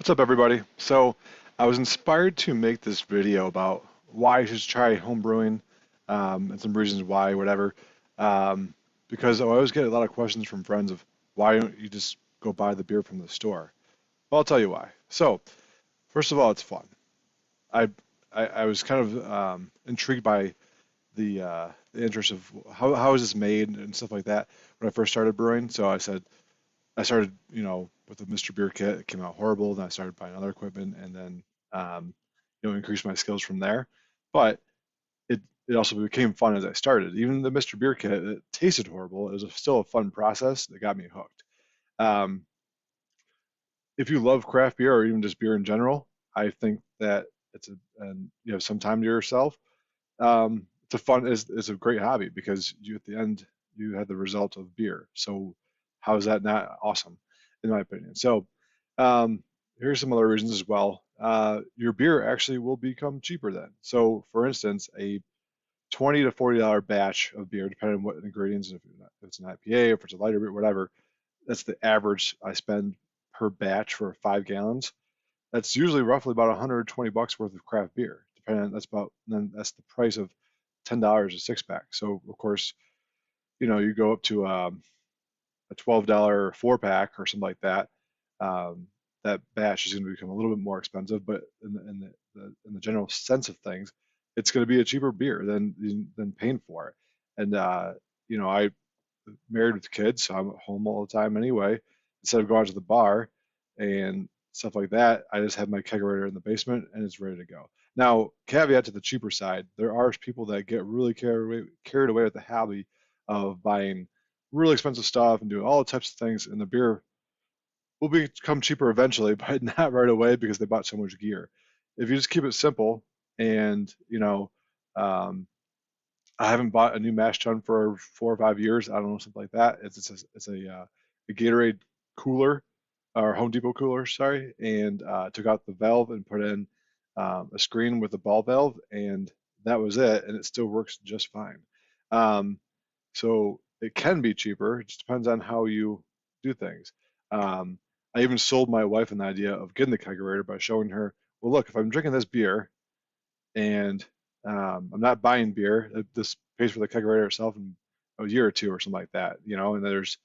What's up, everybody? So, I was inspired to make this video about why you should try home brewing, and some reasons why, whatever. Um, because I always get a lot of questions from friends of why don't you just go buy the beer from the store? Well, I'll tell you why. So, first of all, it's fun. I I was kind of intrigued by the interest of how is this made and stuff like that when I first started brewing. So I started, with the Mr. Beer kit. It came out horrible. Then I started buying other equipment, and then, um, increased my skills from there. But it also became fun as I started. Even the Mr. Beer kit, it tasted horrible. It was still a fun process that got me hooked. Um, if you love craft beer or even just beer in general, I think that and you have some time to yourself. It's a great hobby because you at the end you had the result of beer. So how is that not awesome, in my opinion? So um, here's some other reasons as well. Your beer actually will become cheaper then. So for instance, a $20 to $40 batch of beer, depending on what ingredients, if it's an IPA, if it's a lighter beer, whatever, that's the average I spend per batch for 5 gallons. That's usually roughly about 120 bucks worth of craft beer. Depending on then that's the price of $10 a six pack. So of course, you go up to a $12 four pack or something like that. Um, that batch is going to become a little bit more expensive, but in the general sense of things, it's going to be a cheaper beer than paying for it. And I married with kids, so I'm at home all the time anyway. Instead of going to the bar and stuff like that, I just have my kegerator in the basement and it's ready to go. Now, caveat to the cheaper side, there are people that get really carried away with the hobby of buying really expensive stuff and doing all types of things, and the beer will become cheaper eventually, but not right away because they bought so much gear. If you just keep it simple and, um, I haven't bought a new mash tun for 4 or 5 years. I don't know, something like that. It's a Gatorade cooler or Home Depot cooler, sorry, and took out the valve and put in a screen with a ball valve, and that was it, and it still works just fine. Um, so it can be cheaper. It just depends on how you do things. Um, I even sold my wife an idea of getting the kegerator by showing her, well, look, if I'm drinking this beer and I'm not buying beer. This pays for the kegerator itself in a year or two or something like that, And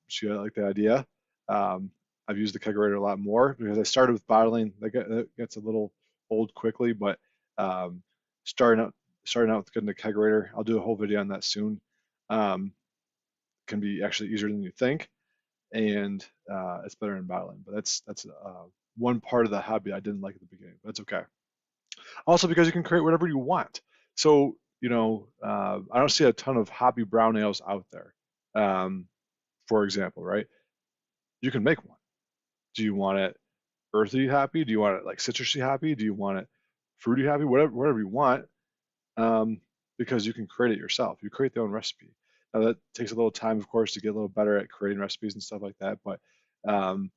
she liked the idea. Um, I've used the kegerator a lot more because I started with bottling. That gets a little old quickly, but um, starting out starting out with getting the kegerator, I'll do a whole video on that soon. Um, can be actually easier than you think, and it's better in bottling. But that's one part of the hobby I didn't like at the beginning. But that's okay. Also, because you can create whatever you want. So, I don't see a ton of hobby brown ales out there. Um, for example, right? You can make one. Do you want it earthy hoppy? Do you want it like citrusy hoppy? Do you want it fruity hoppy? Whatever you want, um, because you can create it yourself. You create their own recipe. Now that takes a little time, of course, to get a little better at creating recipes and stuff like that, but um,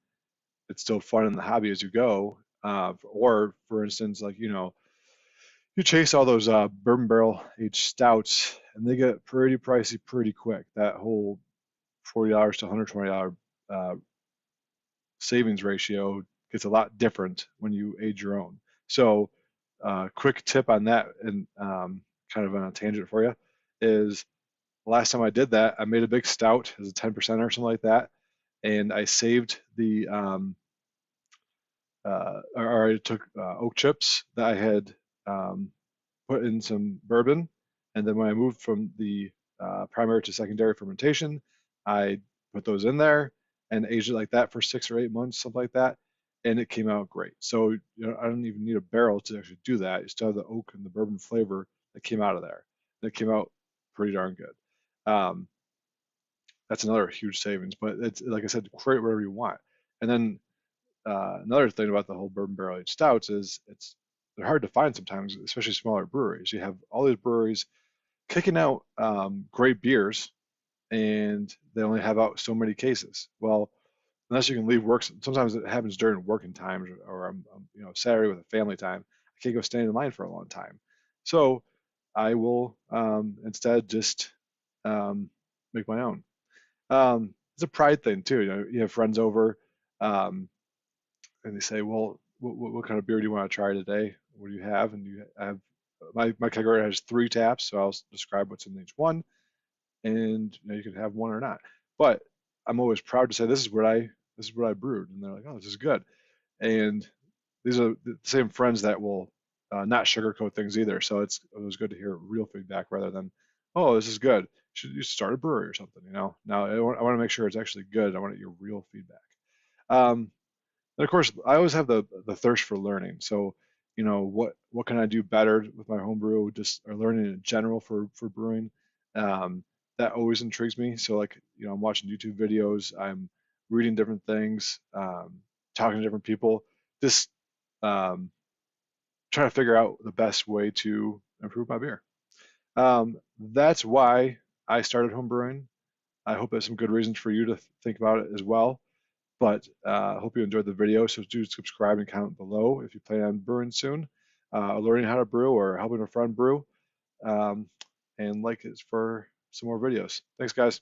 it's still fun in the hobby as you go. Or, for instance, like you chase all those bourbon barrel aged stouts, and they get pretty pricey pretty quick. That whole $40 to $120 uh, savings ratio gets a lot different when you age your own. So, quick tip on that, and kind of on a tangent for you, is last time I did that, I made a big stout as a 10% or something like that, and I saved or I took oak chips that I had um, put in some bourbon, and then when I moved from the primary to secondary fermentation, I put those in there and aged it like that for 6 or 8 months, something like that, and it came out great. So I don't even need a barrel to actually do that. You still have the oak and the bourbon flavor that came out of there. And it came out pretty darn good. That's another huge savings, but it's like I said, create whatever you want. And then another thing about the whole bourbon barrel aged stouts is they're hard to find sometimes, especially smaller breweries. You have all these breweries kicking out great beers, and they only have out so many cases. Well, unless you can leave work, sometimes it happens during working times, or I'm Saturday with a family time. I can't go stand in line for a long time, so I will instead just um, make my own. It's a pride thing too. You have friends over. Um, and they say, well, what kind of beer do you want to try today? What do you have? And you have my kegerator has 3 taps, so I'll describe what's in each one, and you can have one or not. But I'm always proud to say this is what I brewed, and they're like, oh, this is good. And these are the same friends that will not sugarcoat things either. So it was good to hear real feedback rather than, oh, this is good. Should you start a brewery or something? Now I want to make sure it's actually good. I want your real feedback. Um, and of course, I always have the thirst for learning. So, what can I do better with my homebrew, just or learning in general for brewing? Um, that always intrigues me. So, like, I'm watching YouTube videos, I'm reading different things, talking to different people, just um, trying to figure out the best way to improve my beer. That's why I started homebrewing. I hope there's some good reasons for you to think about it as well. But I hope you enjoyed the video. So do subscribe and comment below if you plan on brewing soon, learning how to brew or helping a friend brew. Um, and like it for some more videos. Thanks, guys.